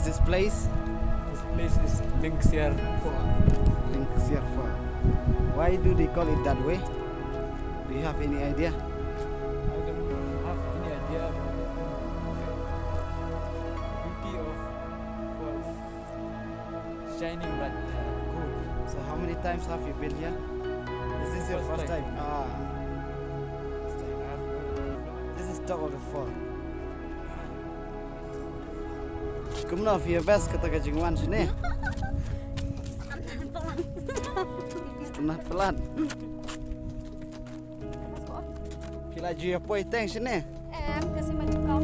is this place? This place is Lingxiar Falls. Lingxiar Falls. Why do they call it that way? Do you have any idea? I don't have any idea about the beauty of falls shining like gold. So how many times have you been here? Is this your first time? First time. This is top of the fall. Kumna via best kata kajingwan sini. Setengah pelan. Pila juya poi teng sini. Em kasi maju kau.